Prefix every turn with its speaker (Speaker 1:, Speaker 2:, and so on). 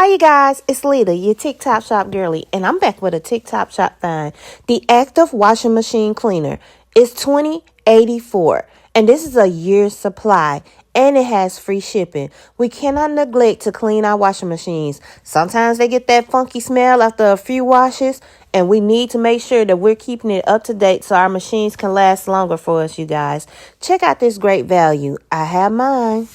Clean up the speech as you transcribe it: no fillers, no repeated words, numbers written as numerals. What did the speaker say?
Speaker 1: Hi, you guys. It's Lita, your TikTok shop girly, and I'm back with a TikTok shop find. The Active Washing Machine Cleaner is $20.84, and this is a year's supply, and it has free shipping. We cannot neglect to clean our washing machines. Sometimes they get that funky smell after a few washes, and we need to make sure that we're keeping it up to date so our machines can last longer for us, you guys. Check out this great value. I have mine.